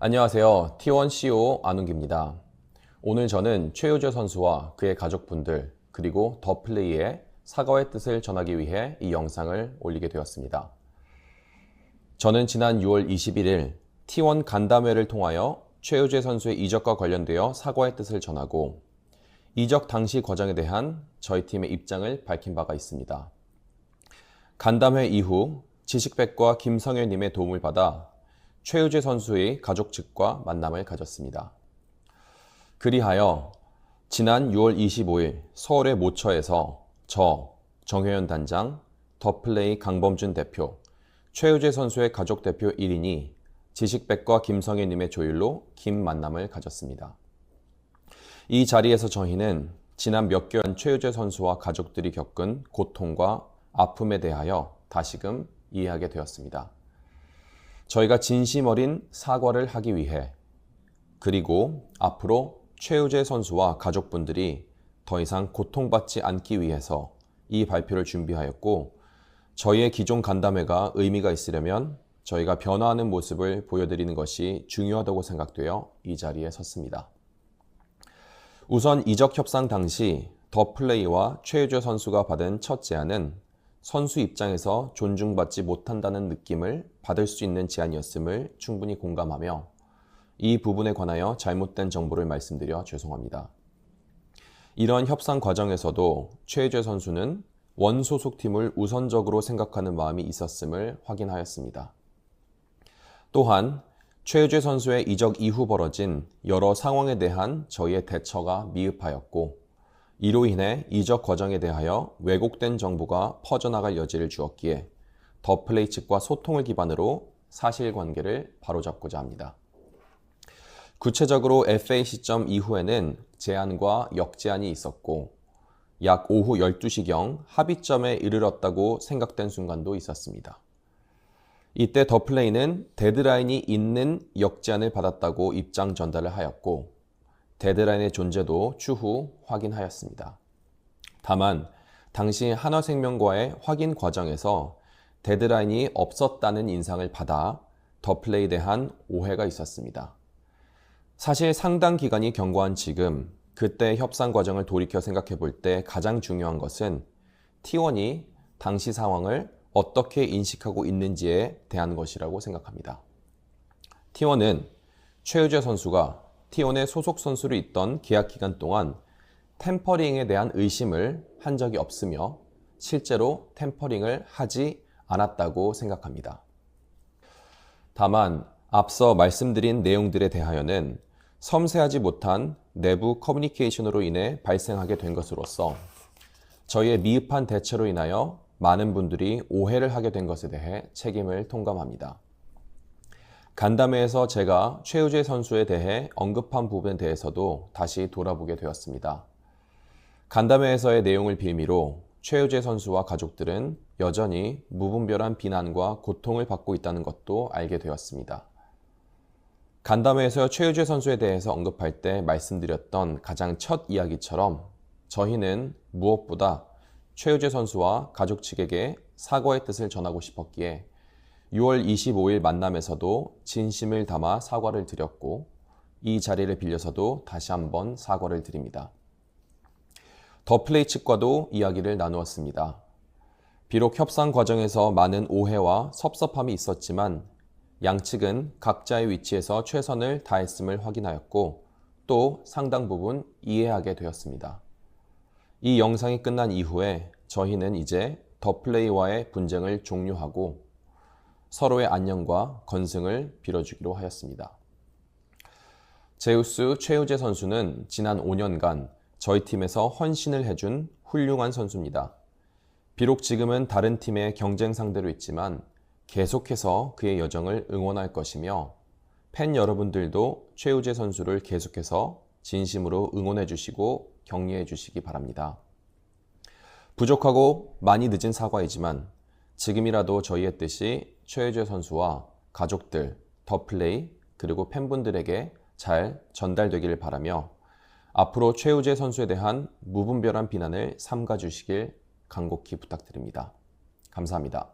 안녕하세요. T1CO 안웅기입니다. 오늘 저는 최효재 선수와 그의 가족분들 그리고 더 플레이의 사과의 뜻을 전하기 위해 이 영상을 올리게 되었습니다. 저는 지난 6월 21일 T1 간담회를 통하여 최효재 선수의 이적과 관련되어 사과의 뜻을 전하고 이적 당시 과정에 대한 저희 팀의 입장을 밝힌 바가 있습니다. 간담회 이후 지식백과 김성현님의 도움을 받아 최효재 선수의 가족 측과 만남을 가졌습니다. 그리하여 지난 6월 25일 서울의 모처에서 정효연 단장, 더플레이 강범준 대표, 최효재 선수의 가족 대표 1인이 지식백과 김성현님의 조율로 긴 만남을 가졌습니다. 이 자리에서 저희는 지난 몇 개월 최효재 선수와 가족들이 겪은 고통과 아픔에 대하여 다시금 이해하게 되었습니다. 저희가 진심 어린 사과를 하기 위해 그리고 앞으로 최효재 선수와 가족분들이 더 이상 고통받지 않기 위해서 이 발표를 준비하였고 저희의 기존 간담회가 의미가 있으려면 저희가 변화하는 모습을 보여드리는 것이 중요하다고 생각되어 이 자리에 섰습니다. 우선 이적 협상 당시 더 플레이와 최효재 선수가 받은 첫 제안은 선수 입장에서 존중받지 못한다는 느낌을 받을 수 있는 제안이었음을 충분히 공감하며 이 부분에 관하여 잘못된 정보를 말씀드려 죄송합니다. 이러한 협상 과정에서도 최효재 선수는 원 소속팀을 우선적으로 생각하는 마음이 있었음을 확인하였습니다. 또한 최효재 선수의 이적 이후 벌어진 여러 상황에 대한 저희의 대처가 미흡하였고 이로 인해 이적 과정에 대하여 왜곡된 정보가 퍼져나갈 여지를 주었기에 더 플레이 측과 소통을 기반으로 사실관계를 바로잡고자 합니다. 구체적으로 FA 시점 이후에는 제안과 역제안이 있었고 약 오후 12시경 합의점에 이르렀다고 생각된 순간도 있었습니다. 이때 더 플레이는 데드라인이 있는 역제안을 받았다고 입장 전달을 하였고 데드라인의 존재도 추후 확인하였습니다. 다만 당시 한화생명과의 확인 과정에서 데드라인이 없었다는 인상을 받아 더 플레이에 대한 오해가 있었습니다. 사실 상당 기간이 경과한 지금 그때 협상 과정을 돌이켜 생각해 볼 때 가장 중요한 것은 T1이 당시 상황을 어떻게 인식하고 있는지에 대한 것이라고 생각합니다. T1은 최효재 선수가 T1의 소속 선수로 있던 계약 기간 동안 템퍼링에 대한 의심을 한 적이 없으며 실제로 템퍼링을 하지 않았다고 생각합니다. 다만 앞서 말씀드린 내용들에 대하여는 섬세하지 못한 내부 커뮤니케이션으로 인해 발생하게 된 것으로서 저희의 미흡한 대처로 인하여 많은 분들이 오해를 하게 된 것에 대해 책임을 통감합니다. 간담회에서 제가 최효재 선수에 대해 언급한 부분에 대해서도 다시 돌아보게 되었습니다. 간담회에서의 내용을 빌미로 최효재 선수와 가족들은 여전히 무분별한 비난과 고통을 받고 있다는 것도 알게 되었습니다. 간담회에서 최효재 선수에 대해서 언급할 때 말씀드렸던 가장 첫 이야기처럼 저희는 무엇보다 최효재 선수와 가족 측에게 사과의 뜻을 전하고 싶었기에 6월 25일 만남에서도 진심을 담아 사과를 드렸고 이 자리를 빌려서도 다시 한번 사과를 드립니다. 더 플레이 측과도 이야기를 나누었습니다. 비록 협상 과정에서 많은 오해와 섭섭함이 있었지만 양측은 각자의 위치에서 최선을 다했음을 확인하였고 또 상당 부분 이해하게 되었습니다. 이 영상이 끝난 이후에 저희는 이제 더 플레이와의 분쟁을 종료하고 서로의 안녕과 건승을 빌어주기로 하였습니다. 제우스 최효재 선수는 지난 5년간 저희 팀에서 헌신을 해준 훌륭한 선수입니다. 비록 지금은 다른 팀의 경쟁 상대로 있지만 계속해서 그의 여정을 응원할 것이며 팬 여러분들도 최효재 선수를 계속해서 진심으로 응원해 주시고 격려해 주시기 바랍니다. 부족하고 많이 늦은 사과이지만 지금이라도 저희의 뜻이 최효재 선수와 가족들, 더 플레이, 그리고 팬분들에게 잘 전달되기를 바라며 앞으로 최효재 선수에 대한 무분별한 비난을 삼가 주시길 간곡히 부탁드립니다. 감사합니다.